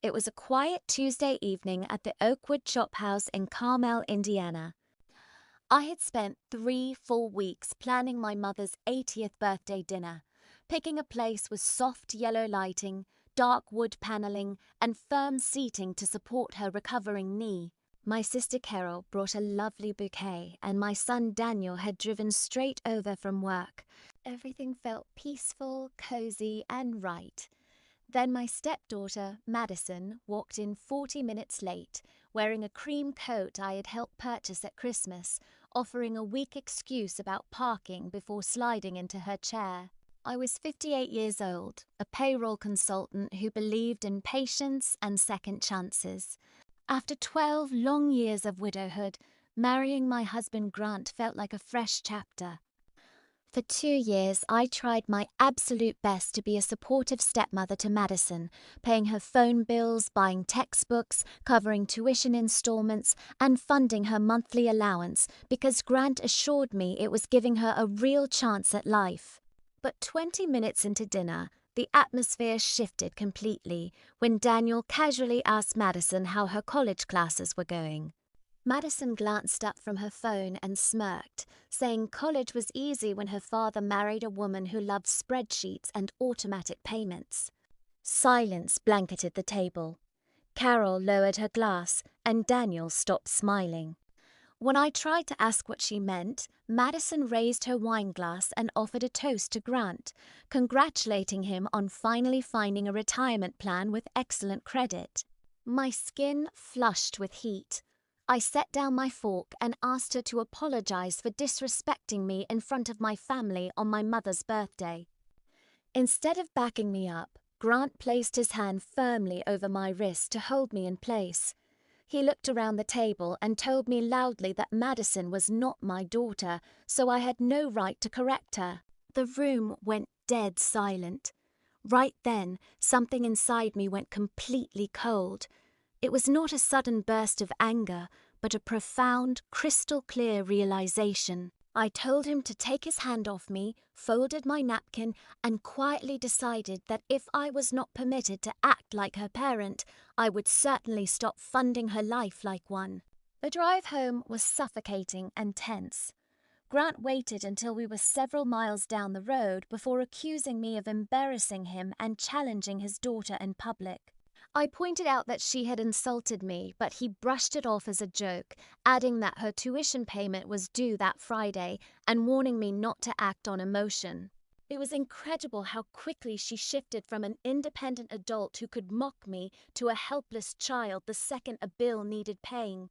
It was a quiet Tuesday evening at the Oakwood Chop House in Carmel, Indiana. I had spent 3 full weeks planning my mother's 80th birthday dinner, picking a place with soft yellow lighting, dark wood paneling, and firm seating to support her recovering knee. My sister Carol brought a lovely bouquet, and my son Daniel had driven straight over from work. Everything felt peaceful, cozy, and right. Then my stepdaughter, Madison, walked in 40 minutes late, wearing a cream coat I had helped purchase at Christmas, offering a weak excuse about parking before sliding into her chair. I was 58 years old, a payroll consultant who believed in patience and second chances. After 12 long years of widowhood, marrying my husband Grant felt like a fresh chapter. For 2 years, I tried my absolute best to be a supportive stepmother to Madison, paying her phone bills, buying textbooks, covering tuition installments, and funding her monthly allowance because Grant assured me it was giving her a real chance at life. But 20 minutes into dinner, the atmosphere shifted completely when Daniel casually asked Madison how her college classes were going. Madison glanced up from her phone and smirked, saying college was easy when her father married a woman who loved spreadsheets and automatic payments. Silence blanketed the table. Carol lowered her glass, and Daniel stopped smiling. When I tried to ask what she meant, Madison raised her wine glass and offered a toast to Grant, congratulating him on finally finding a retirement plan with excellent credit. My skin flushed with heat. I set down my fork and asked her to apologize for disrespecting me in front of my family on my mother's birthday. Instead of backing me up, Grant placed his hand firmly over my wrist to hold me in place. He looked around the table and told me loudly that Madison was not my daughter, so I had no right to correct her. The room went dead silent. Right then, something inside me went completely cold. It was not a sudden burst of anger, but a profound, crystal-clear realization. I told him to take his hand off me, folded my napkin, and quietly decided that if I was not permitted to act like her parent, I would certainly stop funding her life like one. The drive home was suffocating and tense. Grant waited until we were several miles down the road before accusing me of embarrassing him and challenging his daughter in public. I pointed out that she had insulted me, but he brushed it off as a joke, adding that her tuition payment was due that Friday and warning me not to act on emotion. It was incredible how quickly she shifted from an independent adult who could mock me to a helpless child the second a bill needed paying.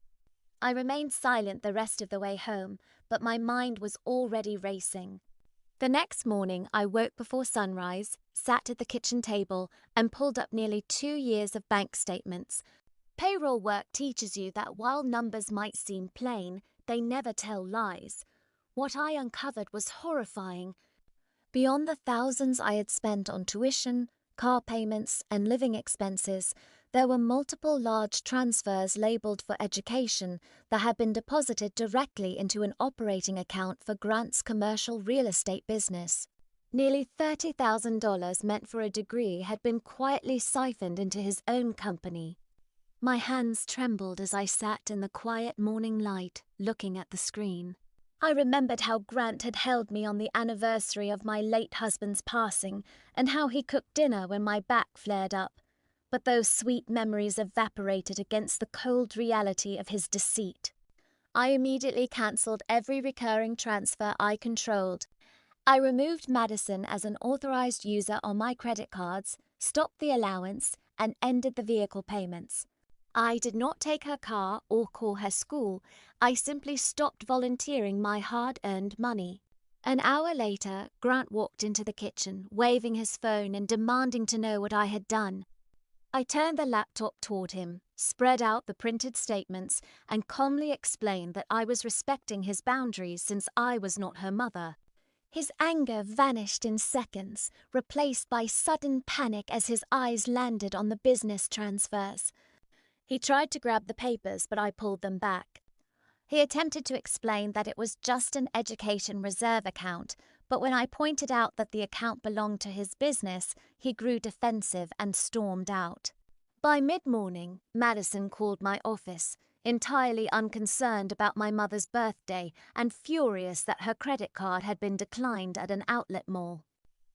I remained silent the rest of the way home, but my mind was already racing. The next morning, I woke before sunrise, sat at the kitchen table, and pulled up nearly 2 years of bank statements. Payroll work teaches you that while numbers might seem plain, they never tell lies. What I uncovered was horrifying. Beyond the thousands I had spent on tuition, car payments, and living expenses, there were multiple large transfers labeled for education that had been deposited directly into an operating account for Grant's commercial real estate business. Nearly $30,000 meant for a degree had been quietly siphoned into his own company. My hands trembled as I sat in the quiet morning light, looking at the screen. I remembered how Grant had held me on the anniversary of my late husband's passing, and how he cooked dinner when my back flared up. But those sweet memories evaporated against the cold reality of his deceit. I immediately cancelled every recurring transfer I controlled. I removed Madison as an authorized user on my credit cards, stopped the allowance, and ended the vehicle payments. I did not take her car or call her school. I simply stopped volunteering my hard-earned money. An hour later, Grant walked into the kitchen, waving his phone and demanding to know what I had done. I turned the laptop toward him, spread out the printed statements, and calmly explained that I was respecting his boundaries since I was not her mother. His anger vanished in seconds, replaced by sudden panic as his eyes landed on the business transfers. He tried to grab the papers, but I pulled them back. He attempted to explain that it was just an education reserve account, but when I pointed out that the account belonged to his business, he grew defensive and stormed out. By mid-morning, Madison called my office, entirely unconcerned about my mother's birthday and furious that her credit card had been declined at an outlet mall.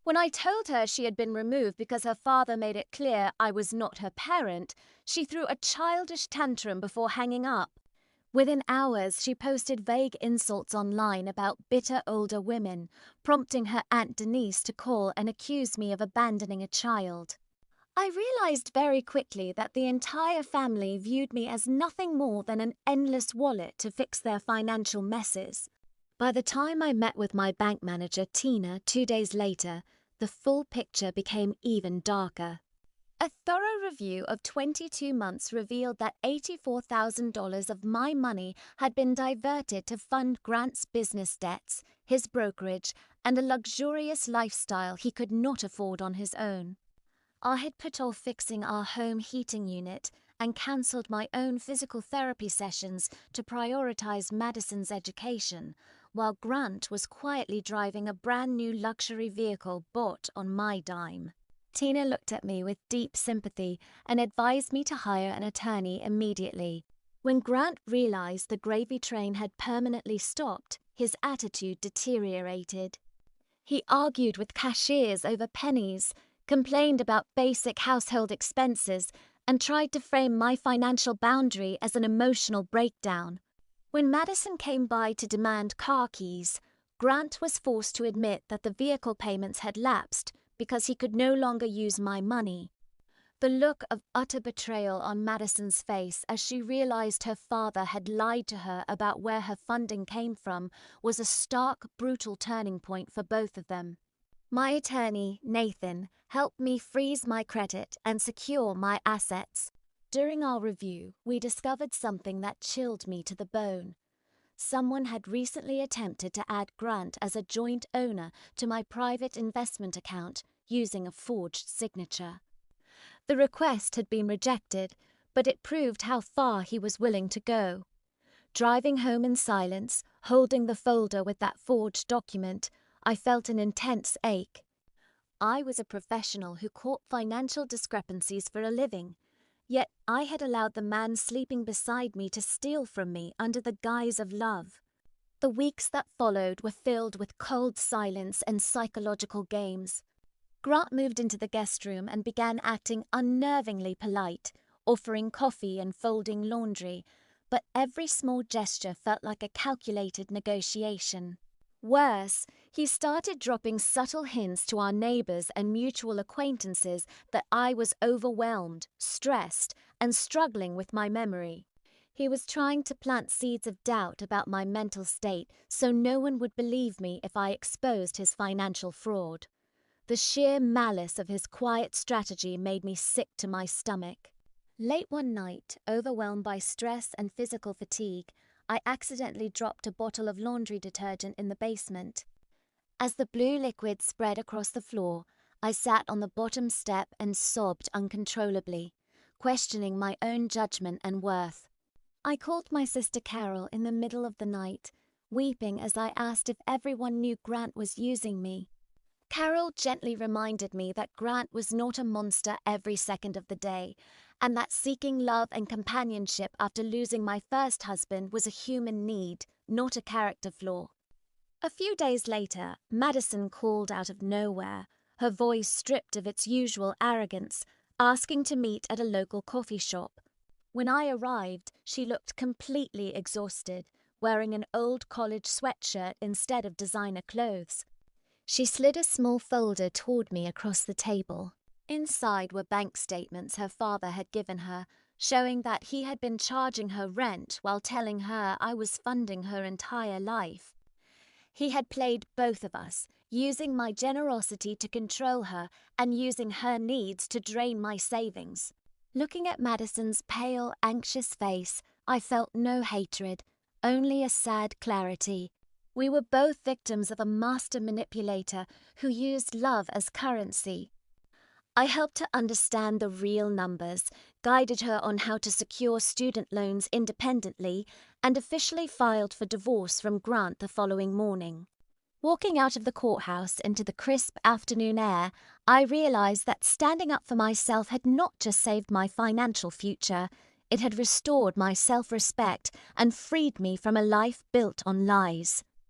When I told her she had been removed because her father made it clear I was not her parent, she threw a childish tantrum before hanging up. Within hours, she posted vague insults online about bitter older women, prompting her Aunt Denise to call and accuse me of abandoning a child. I realized very quickly that the entire family viewed me as nothing more than an endless wallet to fix their financial messes. By the time I met with my bank manager, Tina, 2 days later, the full picture became even darker. A thorough review of 22 months revealed that $84,000 of my money had been diverted to fund Grant's business debts, his brokerage, and a luxurious lifestyle he could not afford on his own. I had put off fixing our home heating unit and cancelled my own physical therapy sessions to prioritize Madison's education, while Grant was quietly driving a brand new luxury vehicle bought on my dime. Tina looked at me with deep sympathy and advised me to hire an attorney immediately. When Grant realized the gravy train had permanently stopped, his attitude deteriorated. He argued with cashiers over pennies, complained about basic household expenses, and tried to frame my financial boundary as an emotional breakdown. When Madison came by to demand car keys, Grant was forced to admit that the vehicle payments had lapsed because he could no longer use my money. The look of utter betrayal on Madison's face as she realized her father had lied to her about where her funding came from was a stark, brutal turning point for both of them. My attorney, Nathan, helped me freeze my credit and secure my assets. During our review, we discovered something that chilled me to the bone. Someone had recently attempted to add Grant as a joint owner to my private investment account using a forged signature. The request had been rejected, but it proved how far he was willing to go. Driving home in silence, holding the folder with that forged document, I felt an intense ache. I was a professional who caught financial discrepancies for a living, yet I had allowed the man sleeping beside me to steal from me under the guise of love. The weeks that followed were filled with cold silence and psychological games. Grant moved into the guest room and began acting unnervingly polite, offering coffee and folding laundry, but every small gesture felt like a calculated negotiation. Worse, he started dropping subtle hints to our neighbors and mutual acquaintances that I was overwhelmed, stressed, and struggling with my memory. He was trying to plant seeds of doubt about my mental state so no one would believe me if I exposed his financial fraud. The sheer malice of his quiet strategy made me sick to my stomach. Late one night, overwhelmed by stress and physical fatigue, I accidentally dropped a bottle of laundry detergent in the basement. As the blue liquid spread across the floor, I sat on the bottom step and sobbed uncontrollably, questioning my own judgment and worth. I called my sister Carol in the middle of the night, weeping as I asked if everyone knew Grant was using me. Carol gently reminded me that Grant was not a monster every second of the day, and that seeking love and companionship after losing my first husband was a human need, not a character flaw. A few days later, Madison called out of nowhere, her voice stripped of its usual arrogance, asking to meet at a local coffee shop. When I arrived, she looked completely exhausted, wearing an old college sweatshirt instead of designer clothes. She slid a small folder toward me across the table. Inside were bank statements her father had given her, showing that he had been charging her rent while telling her I was funding her entire life. He had played both of us, using my generosity to control her and using her needs to drain my savings. Looking at Madison's pale, anxious face, I felt no hatred, only a sad clarity. We were both victims of a master manipulator who used love as currency. I helped her understand the real numbers, guided her on how to secure student loans independently, and officially filed for divorce from Grant the following morning. Walking out of the courthouse into the crisp afternoon air, I realized that standing up for myself had not just saved my financial future, it had restored my self-respect and freed me from a life built on lies.